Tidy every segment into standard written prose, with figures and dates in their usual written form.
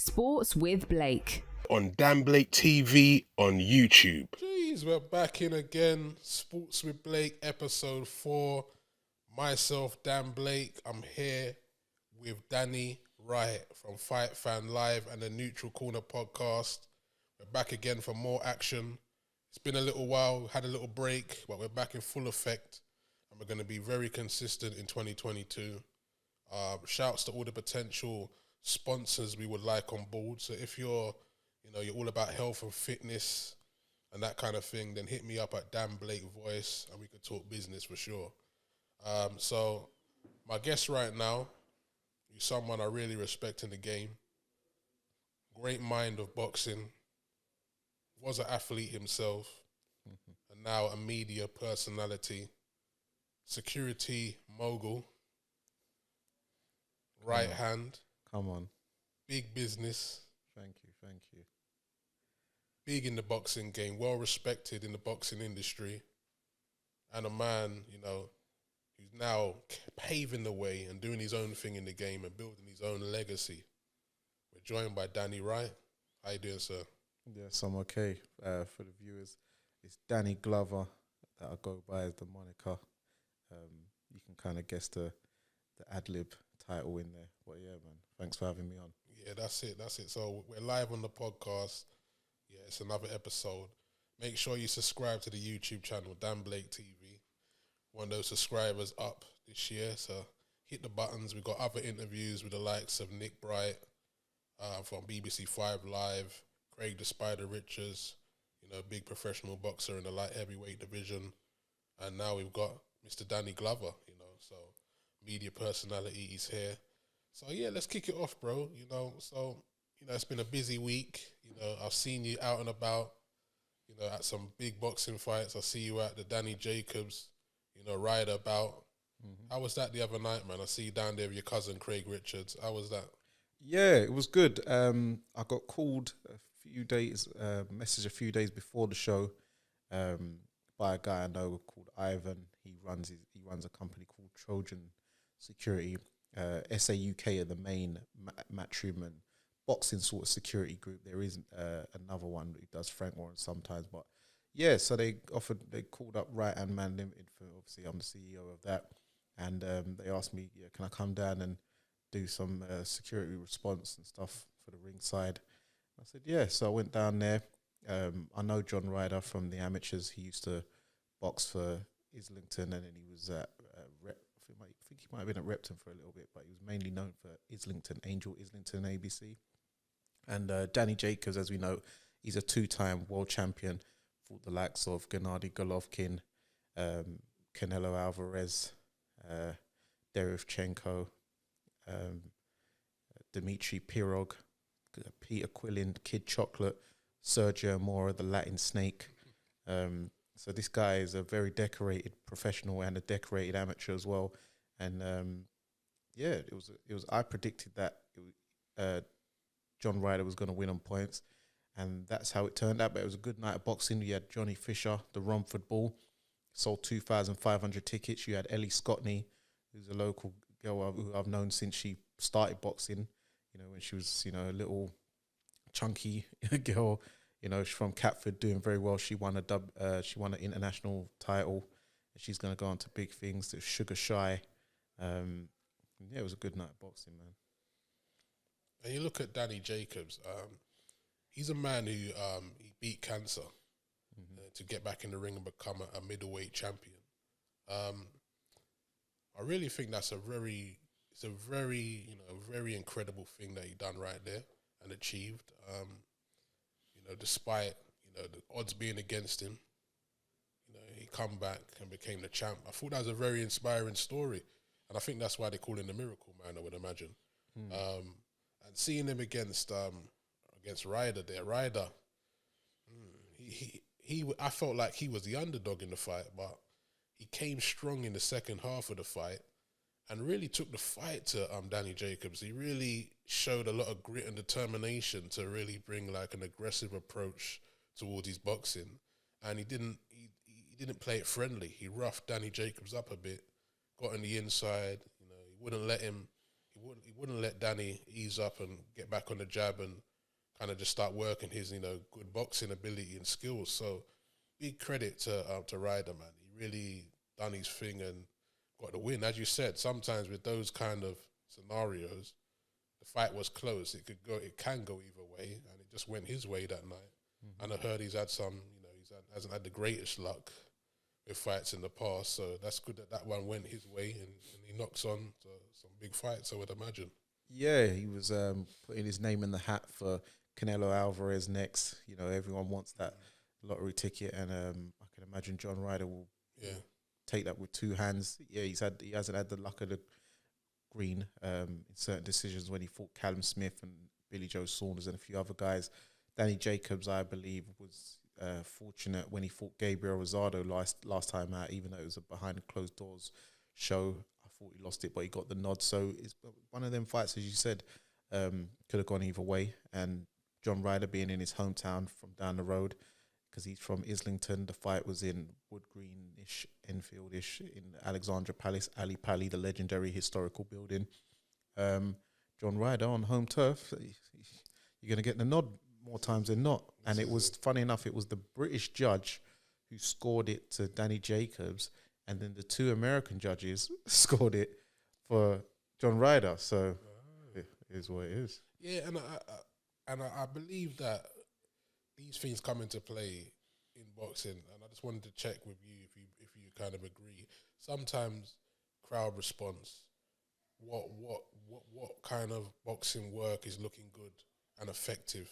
Sports with Blake. On danblaketv on YouTube. Jeez, we're back in again. Sports with Blake, episode 4. Myself, Dan Blake. I'm here with Dani Wright from Fightfantvlive and the Neutral Corner podcast. We're back again for more action. It's been a little while. We had a little break, but we're back in full effect. And we're going to be very consistent in 2022. Shouts to all the potential sponsors we would like on board. So if you're all about health and fitness and that kind of thing, then hit me up at Dan Blake Voice and we could talk business for sure. So my guest right now is someone I really respect in the game. Great mind of boxing. Was an athlete himself. And now a media personality. Security mogul. Right hand. Come on. Big business. Thank you. Big in the boxing game, well respected in the boxing industry, and a man, who's now paving the way and doing his own thing in the game and building his own legacy. We're joined by Dani Wright. How you doing, sir? Yes, I'm okay. For the viewers, it's Dani Glover that I go by as the moniker. You can kind of guess the ad-lib title in there. But yeah, man, thanks for having me on. Yeah, that's it. So we're live on the podcast. Yeah, it's another episode. Make sure you subscribe to the YouTube channel, Dan Blake TV. One of those subscribers up this year, so hit the buttons. We've got other interviews with the likes of Nick Bright from EP5 Live, Craig the Spider Richards, big professional boxer in the light heavyweight division. And now we've got Mr. Dani Glover, so media personality, he's here. So yeah, let's kick it off, bro. It's been a busy week. I've seen you out and about, at some big boxing fights. I see you at the Danny Jacobs, Ryder bout. Mm-hmm. How was that the other night, man? I see you down there with your cousin Craig Richards. How was that? Yeah, it was good. I got called message a few days before the show, by a guy I know called Ivan. He runs a company called Trojan Security. SAUK are the main matchroom and boxing sort of security group. There is another one who does Frank Warren sometimes, but yeah. So they called up Right Hand Man Limited for, obviously I'm the CEO of that, and they asked me, can I come down and do some security response and stuff for the ringside? I said yeah. So I went down there. I know John Ryder from the amateurs. He used to box for Islington, and then he was at I think he might have been at Repton for a little bit, but he was mainly known for Islington, Angel Islington ABC. And Danny Jacobs, as we know, he's a 2-time world champion, fought the likes of Gennady Golovkin, Canelo Alvarez, Derevchenko, Dmitry Pirog, Peter Quillen, Kid Chocolate, Sergio Mora, the Latin Snake. So this guy is a very decorated professional and a decorated amateur as well. And it was. I predicted that John Ryder was going to win on points, and that's how it turned out. But it was a good night of boxing. You had Johnny Fisher, the Romford Bull, sold 2,500 tickets. You had Ellie Scotney, who's a local girl who I've known since she started boxing. When she was a little chunky girl. She's from Catford, doing very well. She won an international title. She's going to go on to big things. To Sugar Shy. It was a good night of boxing, man. And you look at Danny Jacobs. He's a man who he beat cancer to get back in the ring and become a middleweight champion. I really think it's a very incredible thing that he done right there and achieved. Despite the odds being against him, he come back and became the champ. I thought that was a very inspiring story, and I think that's why they call him the Miracle Man, I would imagine. And seeing him against Ryder there, I felt like he was the underdog in the fight, but he came strong in the second half of the fight and really took the fight to Danny Jacobs. He really showed a lot of grit and determination to really bring like an aggressive approach towards his boxing, and he didn't play it friendly. He roughed Danny Jacobs up a bit, got on the inside. He he wouldn't let Dani ease up and get back on the jab and kind of just start working his, good boxing ability and skills. So big credit to Ryder, man. He really done his thing and got the win. As you said, sometimes with those kind of scenarios, the fight was close. It can go either way, and it just went his way that night. And I heard he's had some, hasn't had the greatest luck with fights in the past. So that's good that one went his way, and he knocks on to some big fights, I would imagine. Yeah, he was putting his name in the hat for Canelo Alvarez next. Everyone wants that lottery ticket, and I can imagine John Ryder will take that with two hands. Yeah, he hasn't had the luck of the green in certain decisions when he fought Callum Smith and Billy Joe Saunders and a few other guys. Danny Jacobs, I believe, was fortunate when he fought Gabriel Rosado last time out, even though it was a behind closed doors show. I thought he lost it, but he got the nod. So it's one of them fights, as you said, could have gone either way. And John Ryder being in his hometown from down the road, because he's from Islington, the fight was in Wood Green-ish, Enfield-ish, in Alexandra Palace, Ali Pali, the legendary historical building. John Ryder on home turf, you're going to get the nod more times than not. And it was, funny enough, it was the British judge who scored it to Danny Jacobs, and then the two American judges scored it for John Ryder. So it is what it is. Yeah, and I believe that these things come into play in boxing, and I just wanted to check with you if you kind of agree. Sometimes crowd response, what kind of boxing work is looking good and effective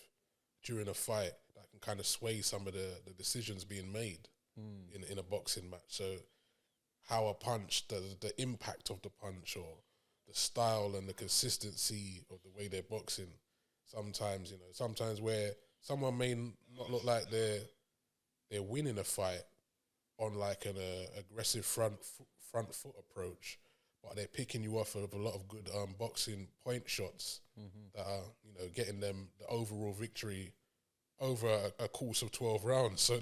during a fight that can kind of sway some of the decisions being made in a boxing match. So how a punch, the impact of the punch, or the style and the consistency of the way they're boxing. Sometimes where someone may not look like they're winning a fight on like an aggressive front foot approach, but they're picking you off of a lot of good boxing point shots that are getting them the overall victory over a course of 12 rounds. So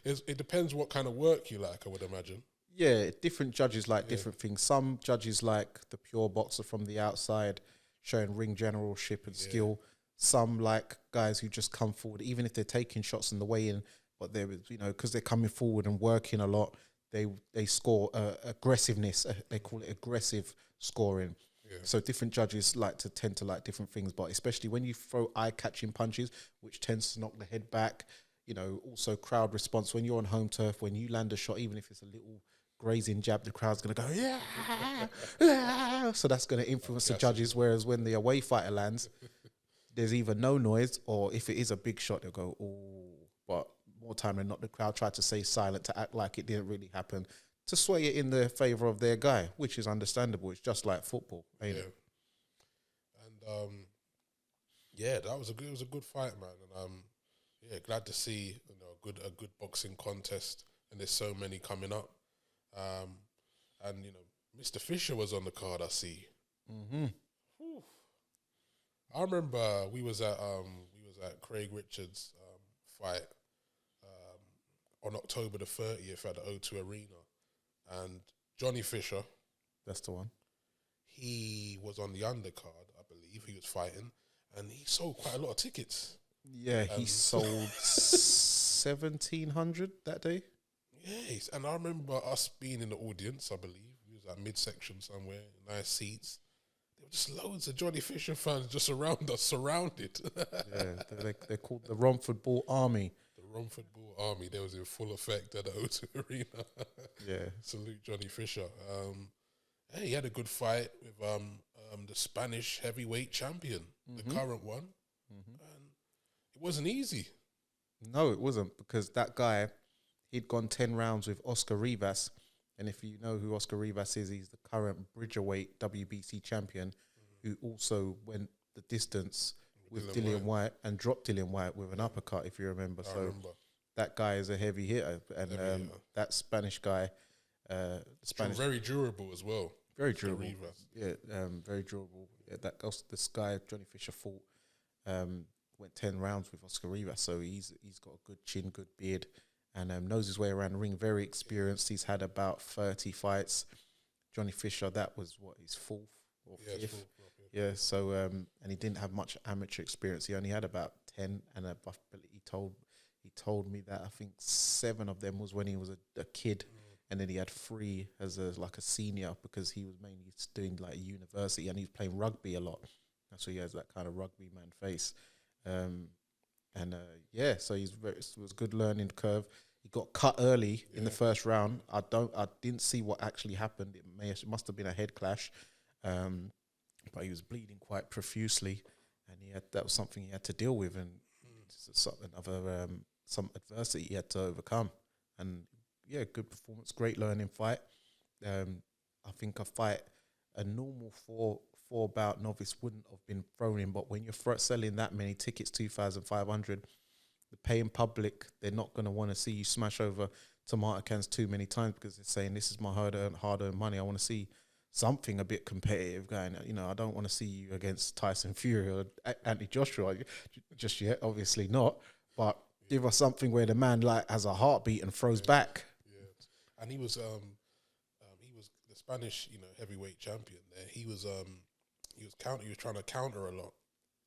it depends what kind of work you like, I would imagine. Yeah, different judges like different things. Some judges like the pure boxer from the outside, showing ring generalship and skill. Some like guys who just come forward, even if they're taking shots on the way in, but they're, because they're coming forward and working a lot, they score aggressiveness. They call it aggressive scoring. Yeah. So different judges tend to like different things, but especially when you throw eye-catching punches, which tends to knock the head back. Also crowd response when you're on home turf, when you land a shot, even if it's a little grazing jab, the crowd's going to go, yeah. So that's going to influence the judges, whereas when the away fighter lands, there's either no noise, or if it is a big shot, they'll go, oh. But more time than not, the crowd try to stay silent to act like it didn't really happen, to sway it in the favour of their guy, which is understandable. It's just like football, ain't it? And that was a good fight, man. And glad to see a good boxing contest, and there's so many coming up. And Mr. Fisher was on the card, I see. Mm-hmm. I remember we was at Craig Richards' fight on October the 30th at the O2 Arena, and Johnny Fisher, that's the one. He was on the undercard, I believe. He was fighting, and he sold quite a lot of tickets. Yeah, he sold 1,700 that day. Yes, and I remember us being in the audience, I believe. We was at midsection somewhere, nice seats. There were just loads of Johnny Fisher fans just around us, surrounded. Yeah, they're called the Romford Ball Army. The Romford Ball Army, they was in full effect at the O2 Arena. Yeah. Salute Johnny Fisher. He had a good fight with the Spanish heavyweight champion, the current one. And it wasn't easy. No, it wasn't, because that guy, he'd gone 10 rounds with Oscar Rivas. And if you know who Oscar Rivas is, he's the current Bridgerweight WBC champion, who also went the distance with Dillian White and dropped Dillian White with an uppercut, if you remember. I remember. That guy is a heavy hitter. And that Spanish guy... very durable as well. Very durable. Yeah, very durable. Yeah, this guy, Johnny Fisher, fought, went 10 rounds with Oscar Rivas, so he's got a good chin, good beard, and knows his way around the ring, very experienced. He's had about 30 fights. Johnny Fisher, that was his fourth or fifth. Yeah. So and he didn't have much amateur experience. He only had about 10, and he told me that I think 7 of them was when he was a kid, and then he had 3 as a senior, because he was mainly doing like university, and he was playing rugby a lot. So he has that kind of rugby man face. So it was a good learning curve. He got cut early in the first round. I didn't see what actually happened. It must have been a head clash, but he was bleeding quite profusely, and that was something he had to deal with, and some adversity he had to overcome. And yeah, good performance, great learning fight. I think a normal four bout novice wouldn't have been thrown in, but when you're selling that many tickets, 2,500, the paying public, they're not going to want to see you smash over tomato cans too many times, because they're saying, this is my hard-earned money. I want to see something a bit competitive going. I don't want to see you against Tyson Fury or Anthony Joshua just yet, obviously not, but give us something where the man like has a heartbeat and throws back. Yeah, and he was the Spanish, heavyweight champion there. He was trying to counter a lot.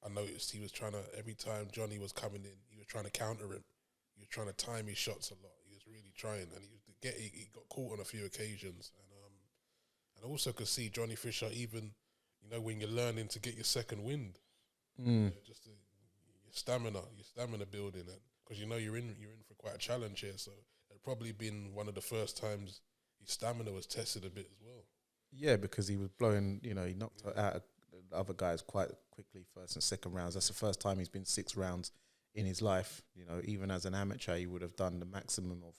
I noticed he was trying to, every time Johnny was coming in, he was trying to counter him. He was trying to time his shots a lot. He was really trying, and he got caught on a few occasions. And I also could see Johnny Fisher, even when you're learning to get your second wind, just your stamina building, and because you're in for quite a challenge here. So it probably been one of the first times his stamina was tested a bit as well. Yeah, because he was blowing, he knocked out the other guys quite quickly, first and second rounds. That's the first time he's been 6 rounds in his life. Even as an amateur, he would have done the maximum of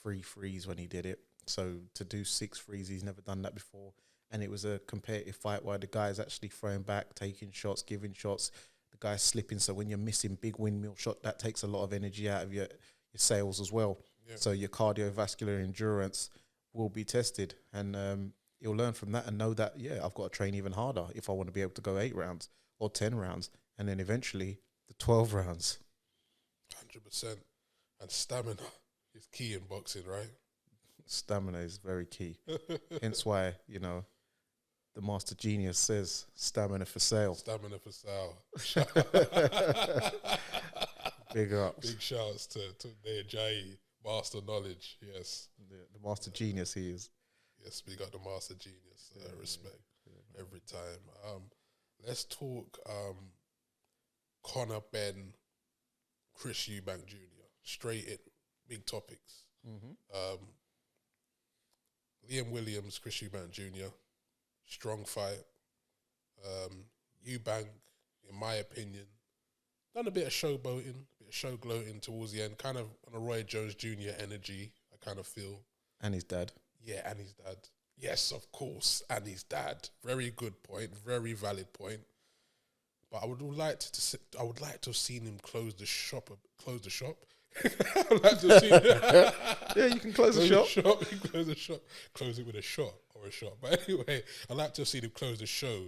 3 threes when he did it. So to do 6 threes, he's never done that before. And it was a competitive fight where the guy's actually throwing back, taking shots, giving shots. The guy's slipping. So when you're missing big windmill shot, that takes a lot of energy out of your sails as well. Yeah. So your cardiovascular endurance will be tested. And you'll learn from that and know that, I've got to train even harder if I want to be able to go 8 rounds or 10 rounds. And then eventually the 12 rounds. 100%. And stamina is key in boxing, right? Stamina is very key. Hence why, the master genius says stamina for sale. Stamina for sale. Big ups. Big shouts to their Jai, master knowledge, yes. The master genius he is. Yes, we got the master genius. Respect every time. Let's talk Conor, Benn, Chris Eubank Jr. Straight in, big topics. Mm-hmm. Liam Williams, Chris Eubank Jr. Strong fight. Eubank, in my opinion, done a bit of showboating, a bit of show gloating towards the end, kind of on a Roy Jones Jr. energy, I kind of feel. And his dad. Yeah, and his dad. Yes, of course, and his dad. Very good point, very valid point. But I would like to have seen him close the shop. I'd like to have seen yeah, you can close the shop. You can close the shot. Close it with a shot or a shot. But anyway, I'd like to have seen him close the show,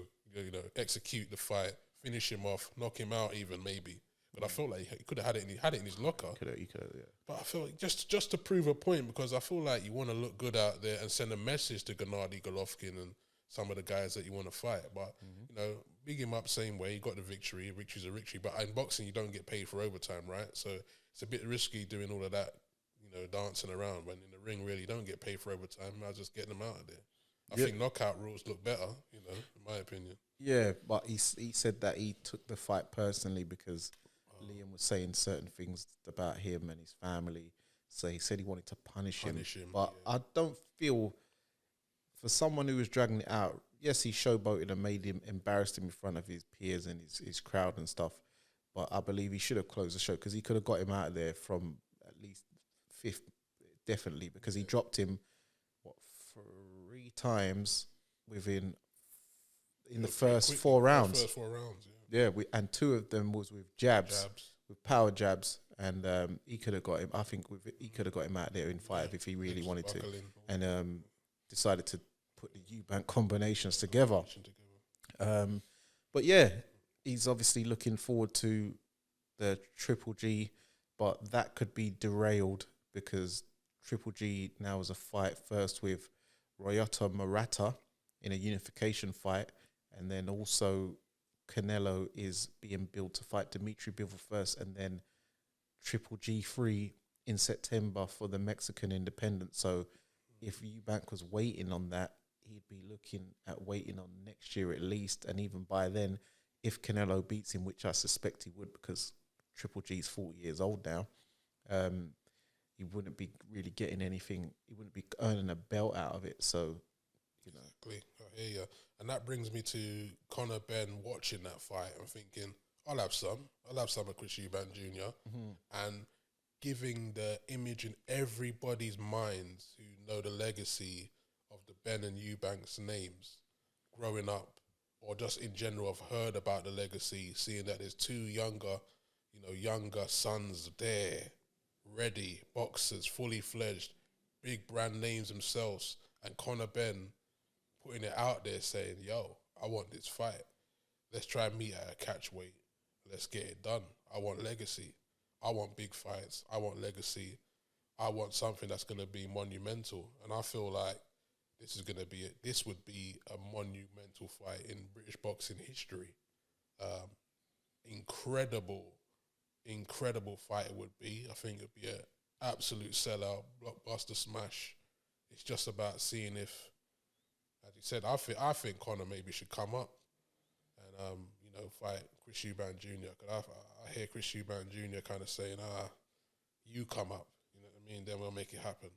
execute the fight, finish him off, knock him out even maybe. But I felt like he could have had it in his locker. He could have, yeah. But I feel like just to prove a point, because I feel like you want to look good out there and send a message to Gennady Golovkin and some of the guys that you want to fight. But, big him up same way. He got the victory. A victory's a victory. But in boxing, you don't get paid for overtime, right? So it's a bit risky doing all of that, dancing around. When in the ring, really, you don't get paid for overtime. I was just getting them out of there. I think knockout rules look better, in my opinion. Yeah, but he said that he took the fight personally because Liam was saying certain things about him and his family. So he said he wanted to punish him. But I don't feel, for someone who was dragging it out, yes, he showboated and embarrassed him in front of his peers and his crowd and stuff. But I believe he should have closed the show because he could have got him out of there from at least 5th, definitely, because he dropped him, 3 times in the first 4 rounds. First 4 rounds, yeah. And 2 of them was with jabs. With power jabs, and he could have got him. I think he could have got him out there in 5 if he really wanted to, and decided to put the Eubank combinations together. But yeah, he's obviously looking forward to the Triple G, but that could be derailed because Triple G now is a fight first with Ryota Murata in a unification fight, And then also Canelo is being built to fight Dimitri Bivol first, and then Triple G3 in September for the Mexican independent. So if Eubank was waiting on that, he'd be looking at waiting on next year at least. And even by then, if Canelo beats him, which I suspect he would, because Triple G's 40 years old now, he wouldn't be really getting anything. He wouldn't be earning a belt out of it. So, you know. Exactly. I hear you. And that brings me to Conor Benn watching that fight and thinking, I'll have some of Chris Eubank Jr. And giving the image in everybody's minds who know the legacy of the Benn and Eubank's names growing up, or just in general have heard about the legacy, seeing that there's two younger sons there, ready, boxers, fully fledged, big brand names themselves, and Conor Benn putting it out there saying, yo, I want this fight. Let's try and meet at a catch weight. Let's get it done. I want legacy. I want big fights. I want legacy. I want something that's going to be monumental. And I feel like this would be a monumental fight in British boxing history. Incredible fight it would be. I think it would be an absolute sellout, blockbuster smash. It's just about seeing if, as you said, I think Conor maybe should come up and fight Chris Eubank Jr. Because I hear Chris Eubank Jr. kind of saying, you come up, you know what I mean? Then we'll make it happen.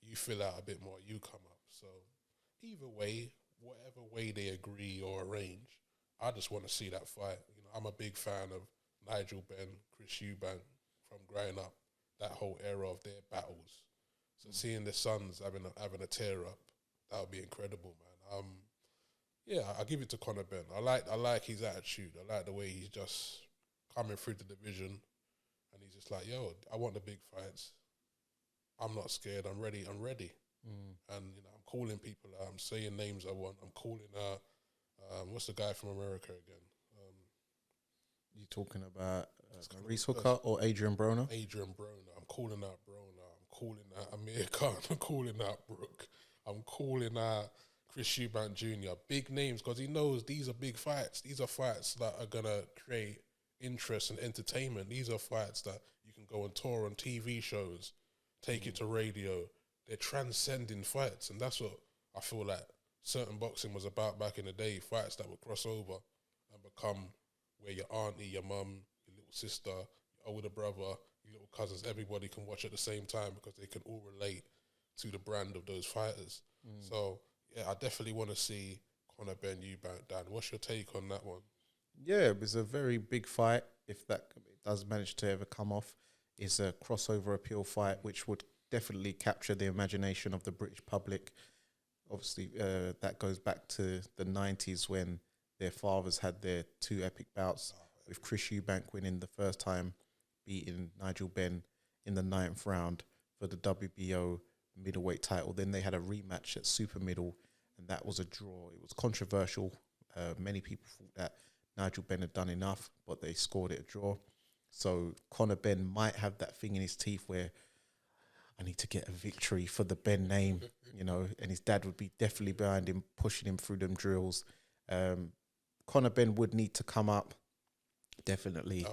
You fill out a bit more, you come up. So either way, whatever way they agree or arrange, I just want to see that fight. You know, I'm a big fan of Nigel Benn, Chris Eubank from growing up, that whole era of their battles. So seeing the sons having a tear up, that would be incredible, man. Yeah, I give it to Conor Benn. I like his attitude. I like the way he's just coming through the division, and he's just like, yo, I want the big fights. I'm not scared. I'm ready. And I'm calling people out. I'm saying names I want. I'm calling out. What's the guy from America again? You talking about Maurice Hooker or Adrian Broner? Adrian Broner. I'm calling out Broner. I'm calling out Amir Khan. I'm calling out Brook. I'm calling out Chris Eubank Jr. Big names, because he knows these are big fights. These are fights that are going to create interest and entertainment. These are fights that you can go and tour on TV shows, take it to radio. They're transcending fights, and that's what I feel like certain boxing was about back in the day, fights that would cross over and become where your auntie, your mum, your little sister, your older brother, your little cousins, everybody can watch at the same time because they can all relate to the brand of those fighters. So, yeah, I definitely want to see Conor Benn Eubank. Dan, what's your take on that one? Yeah, it was a very big fight. If that does manage to ever come off, it's a crossover appeal fight, which would definitely capture the imagination of the British public. Obviously, that goes back to the 90s when their fathers had their two epic bouts, with Chris Eubank winning the first time, beating Nigel Benn in the 9th round for the WBO middleweight title. Then they had a rematch at super middle, and that was a draw. It was controversial. Many people thought that Nigel Benn had done enough, but they scored it a draw. So Conor Benn might have that thing in his teeth where I need to get a victory for the Benn name, and his dad would be definitely behind him, pushing him through them drills. Conor Benn would need to come up, definitely,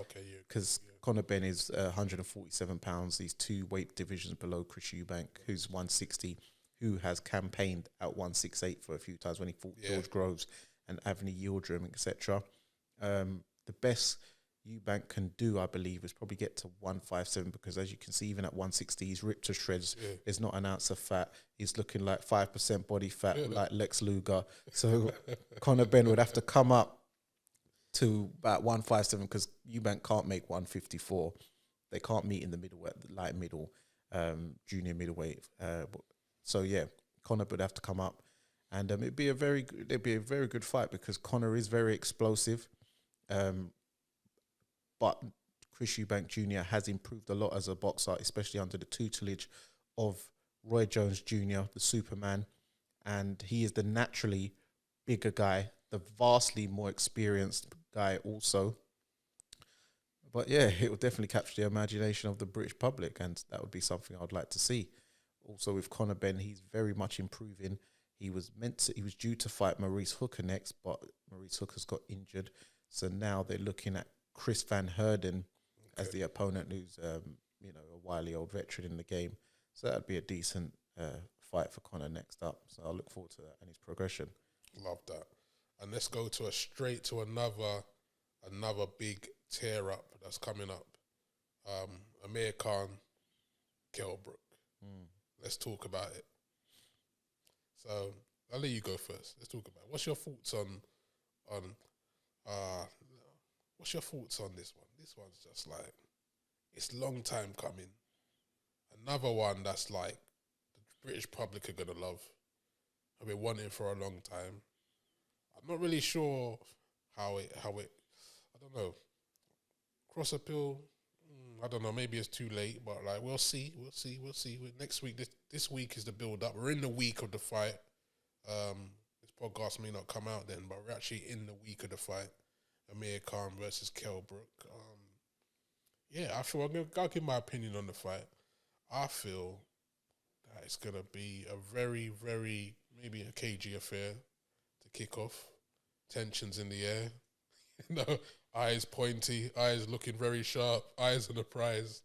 because Conor Benn is 147 pounds. He's 2 weight divisions below Chris Eubank, who's 160, who has campaigned at 168 for a few times when he fought George Groves and Anthony Yildirim, etc. The best Eubank can do, I believe, is probably get to 157, because as you can see, even at 160, he's ripped to shreds. There's not an ounce of fat. He's looking like 5% body fat, like Lex Luger. So Conor Benn would have to come up to about 157, because Eubank can't make 154. They can't meet in the middle, at the light middle, junior middleweight. So yeah, Conor would have to come up, and it'd be a very good fight, because Conor is very explosive. But Chris Eubank Jr. has improved a lot as a boxer, especially under the tutelage of Roy Jones Jr., the Superman, and he is the naturally bigger guy, the vastly more experienced guy also. But yeah, it will definitely capture the imagination of the British public, and that would be something I'd like to see. Also with Conor Benn, he's very much improving. He was due to fight Maurice Hooker next, but Maurice Hooker's got injured. So now they're looking at Chris Van Heerden as the opponent, who's a wily old veteran in the game. So that'd be a decent fight for Conor next up. So I look forward to that and his progression. Love that. And let's go to straight to another big tear up that's coming up. Amir Khan, Brook. Let's talk about it. So I'll let you go first. Let's talk about it. What's your thoughts on what's your thoughts on this one? This one's just like, it's long time coming. Another one that's like the British public are gonna love. I've been wanting for a long time. I'm not really sure how it I don't know. Cross appeal, I don't know, maybe it's too late, but like we'll see. Next week, this week is the build up. We're in the week of the fight. This podcast may not come out then, but we're actually in the week of the fight. Amir Khan versus Brook. I'll give my opinion on the fight. I feel that it's gonna be a very, very maybe a cagey affair to kick off. Tensions in the air. Eyes pointy, eyes looking very sharp, eyes on the prize.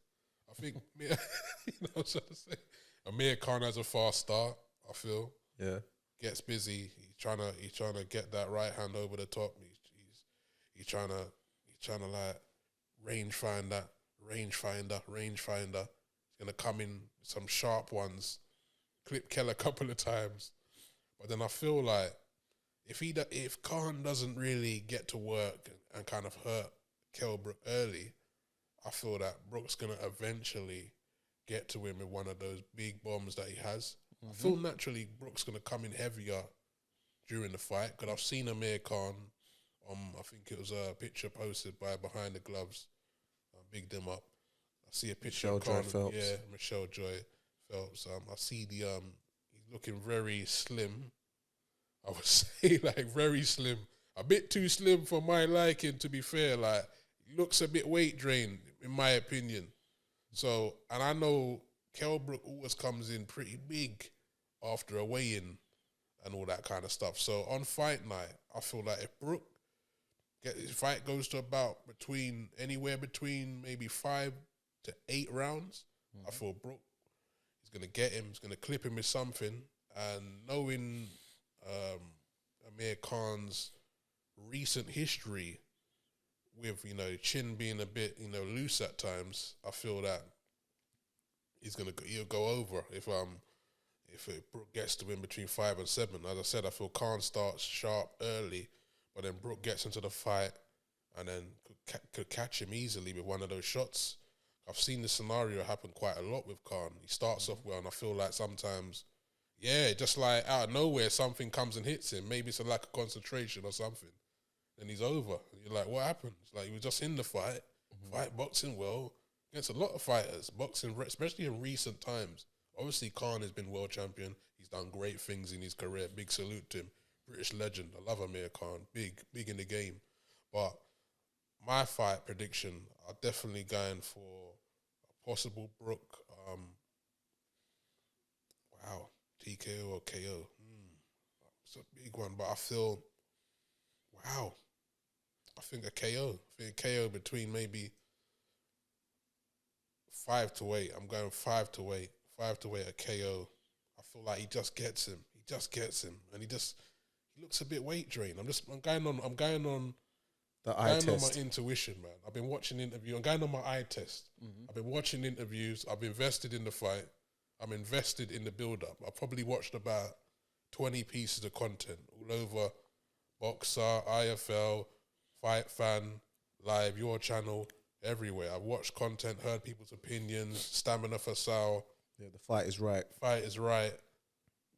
I think, what I'm trying to say. Amir Khan has a fast start, I feel. Yeah. Gets busy. He's trying to get that right hand over the top. He's trying to like rangefinder. He's gonna come in some sharp ones, clip Kell a couple of times. But then I feel like if Kahn doesn't really get to work and kind of hurt Brook early, I feel that Brook's going to eventually get to him with one of those big bombs that he has. Mm-hmm. I feel naturally Brook's going to come in heavier during the fight, because I've seen Amir Khan, I think it was a picture posted by Behind the Gloves, big them up. I see a picture Michelle of Khan, Joy Phelps. Yeah, Michelle Joy Phelps. I see he's looking very slim. I would say like very slim, a bit too slim for my liking, to be fair. Like, looks a bit weight drained in my opinion. So, and I know Brook always comes in pretty big after a weigh-in and all that kind of stuff. So on fight night, I feel like if Brook his fight goes to anywhere between maybe 5 to 8 rounds, I feel Brook is gonna get him, he's gonna clip him with something. And knowing Amir Khan's recent history with, chin being a bit, loose at times, I feel that he'll go over if Brook gets to him between 5 and 7. As I said, I feel Kahn starts sharp early, but then Brook gets into the fight and then could catch him easily with one of those shots. I've seen this scenario happen quite a lot with Kahn. He starts off well, and I feel like sometimes, just like out of nowhere, something comes and hits him. Maybe it's a lack of concentration or something. Then he's over. And you're like, what happened? It's like, he was just in the fight, boxing well, against a lot of fighters, boxing, especially in recent times. Obviously, Kahn has been world champion. He's done great things in his career. Big salute to him. British legend. I love Amir Khan. Big in the game. But my fight prediction, I'm definitely going for a possible Brook, TKO or KO. It's a big one, but I feel, I think a KO. I think a KO between maybe 5 to 8. I'm going 5 to 8. 5 to 8 a KO. I feel like he just gets him. And he looks a bit weight drained. I'm going on the eye test. On my intuition, man. I've been watching interviews. I'm going on my eye test. I've been watching interviews. I've invested in the fight. I'm invested in the build-up. I've probably watched about 20 pieces of content all over Boxer, IFL, Fight Fan, Live, your channel, everywhere. I've watched content, heard people's opinions, Stamina for Sal. Yeah, the fight is right.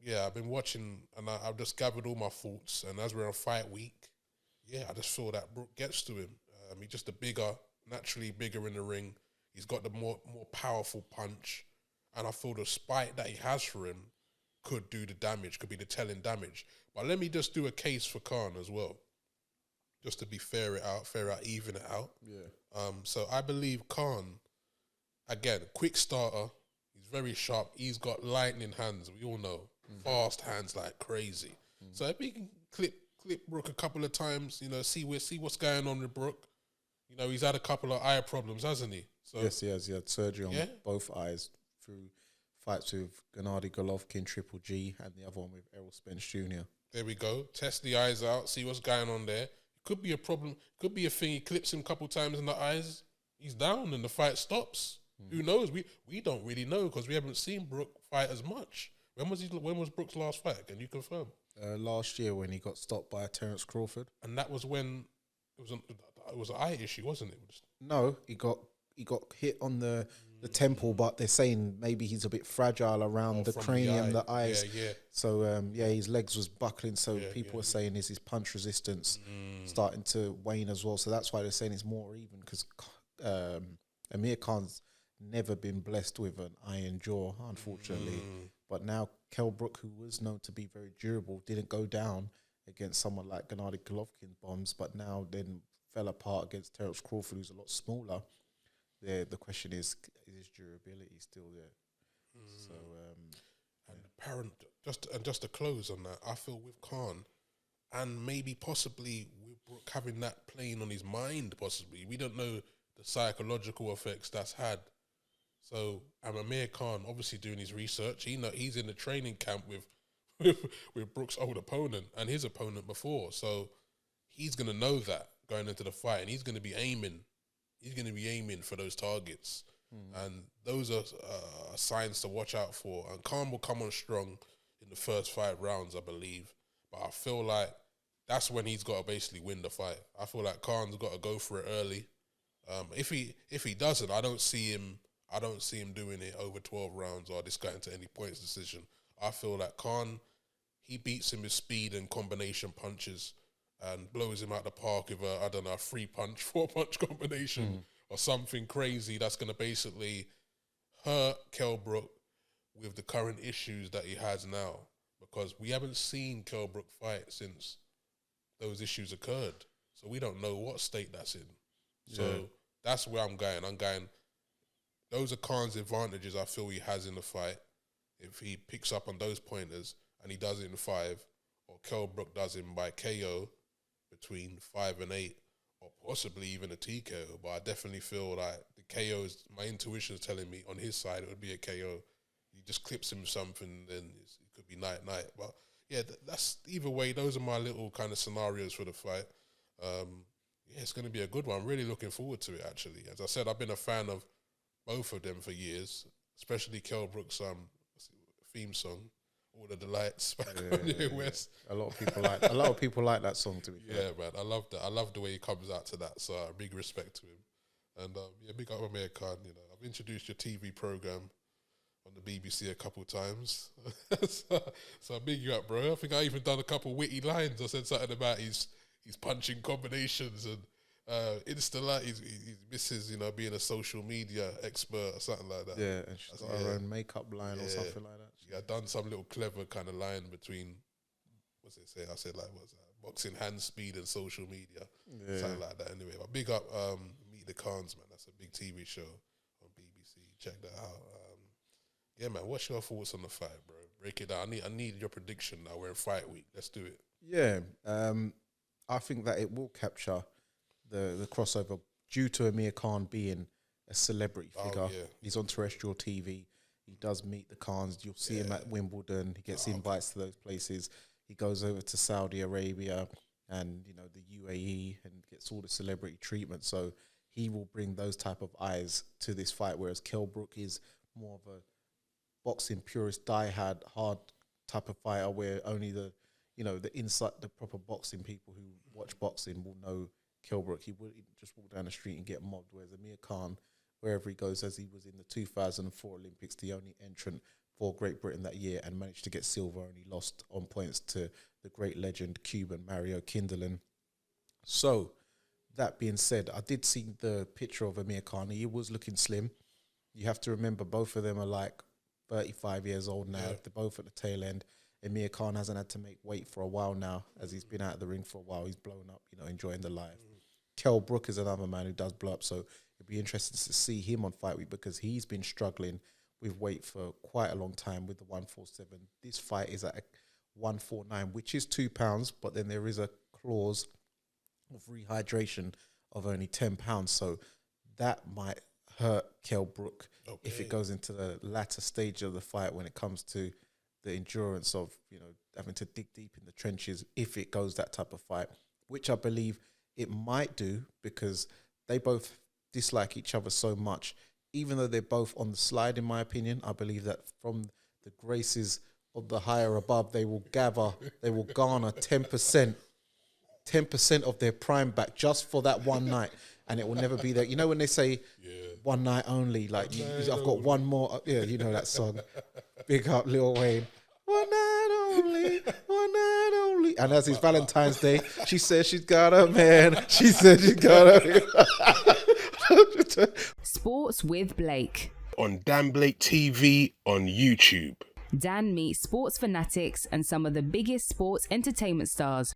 Yeah, I've been watching, and I've just gathered all my thoughts. And as we're on fight week, I just feel that Brook gets to him. He's just naturally bigger in the ring. He's got the more powerful punch. And I feel the spite that he has for him could do the damage, could be the telling damage. But let me just do a case for Kahn as well, just to be fair, even it out. Yeah. So I believe Kahn, again, quick starter. He's very sharp. He's got lightning hands. We all know. fast hands like crazy. So if he can clip Brook a couple of times, you know, see what's going on with Brook. You know, he's had a couple of eye problems, hasn't he? So Yes, he has. He had surgery on both eyes through fights with Gennady Golovkin, Triple G, and the other one with Errol Spence Jr. There we go. Test the eyes out, see what's going on there. Could be a problem. Could be a thing. He clips him a couple times in the eyes. He's down and the fight stops. Who knows? We don't really know because we haven't seen Brook fight as much. When was Brook's last fight? Can you confirm? Last year when he got stopped by Terence Crawford. And that was when it was an eye issue, wasn't it? No, he got hit on the temple, but they're saying maybe he's a bit fragile around the cranium, the eyes. Yeah. So his legs was buckling. So people are saying is his punch resistance starting to wane as well. So that's why they're saying it's more even because Amir Khan's never been blessed with an iron jaw, unfortunately. But now Kell Brook, who was known to be very durable, didn't go down against someone like Gennady Golovkin's bombs, but now then fell apart against Terence Crawford, who's a lot smaller. The question is his durability still there? So, and apparent, just to close on that, I feel with Kahn, and maybe possibly with Brook having that playing on his mind, possibly we don't know the psychological effects that's had. So, Amir Khan obviously doing his research. He's in the training camp with Brook's old opponent and his opponent before. So, he's gonna know that going into the fight, and he's gonna be aiming. He's gonna be aiming for those targets, and those are signs to watch out for. And Khan will come on strong in the first 5 rounds, I believe. But I feel like that's when he's got to basically win the fight. I feel like Khan's got to go for it early. If he doesn't, I don't see him doing it over 12 rounds or this going to any points decision. I feel like Kahn, he beats him with speed and combination punches and blows him out the park with a 3-punch, 4-punch combination or something crazy that's going to basically hurt Kell Brook with the current issues that he has now, because we haven't seen Kell Brook fight since those issues occurred. So we don't know what state that's in. So that's where I'm going. Those are Khan's advantages I feel he has in the fight. If he picks up on those pointers and he does it in 5, or Kell Brook does him by KO between 5 and 8, or possibly even a TKO. But I definitely feel like the KOs, my intuition is telling me on his side it would be a KO. He just clips him with something, then it could be night. But yeah, that's either way. Those are my little kind of scenarios for the fight. Yeah, it's going to be a good one. I'm really looking forward to it, actually. As I said, I've been a fan of both of them for years, especially Kell Brook's theme song, "All of the Lights" back on the West. A lot of people like that song, to be fair. Yeah, man, I love that. I love the way he comes out to that. So big respect to him, and big up Amir Khan. You know, I've introduced your TV program on the BBC a couple times, so big you up, bro. I think I even done a couple witty lines. I said something about his punching combinations and Insta, his missus, you know, being a social media expert or something like that. Yeah, and she's got her own makeup line or something like that. Yeah, I done some little clever kind of line between, what's it say? I said like, what's that? Boxing hand speed and social media. Something like that anyway. But big up Meet the Khans, man. That's a big TV show on BBC. Check that out. Yeah, man, what's your thoughts on the fight, bro? Break it down. I need your prediction now. We're in fight week. Let's do it. Yeah, I think that it will capture the crossover due to Amir Khan being a celebrity figure. He's on terrestrial TV. He does meet the Khans. You'll see him at Wimbledon. He gets invites to those places. He goes over to Saudi Arabia and, you know, the UAE and gets all the celebrity treatment. So he will bring those type of eyes to this fight, whereas Kell Brook is more of a boxing purist, die-hard, hard type of fighter where only the proper boxing people who watch boxing will know Kell Brook. He would just walk down the street and get mobbed, whereas Amir Khan, wherever he goes, as he was in the 2004 Olympics, the only entrant for Great Britain that year, and managed to get silver, only lost on points to the great legend Cuban Mario Kindelin. So, that being said, I did see the picture of Amir Khan. He was looking slim. You have to remember both of them are like 35 years old now. They're both at the tail end. Amir Khan hasn't had to make weight for a while now, as he's been out of the ring for a while. He's blown up, you know, enjoying the life. Kell Brook is another man who does blow up, so it'd be interesting to see him on Fight Week because he's been struggling with weight for quite a long time with the 147. This fight is at 149, which is £2, but then there is a clause of rehydration of only £10. So that might hurt Kell Brook if it goes into the latter stage of the fight when it comes to the endurance of, you know, having to dig deep in the trenches if it goes that type of fight, which I believe it might do because they both dislike each other so much. Even though they're both on the slide, in my opinion, I believe that from the graces of the higher above, they will garner 10% of their prime back just for that one night. And it will never be there. You know when they say one night only, like I've got one more. Yeah, you know that song. Big up Lil Wayne. One night only, one night only. And as it's Valentine's Day, she says she's got a man. She said she's got a Sports with Blake. On Dan Blake TV on YouTube. Dan meets sports fanatics and some of the biggest sports entertainment stars.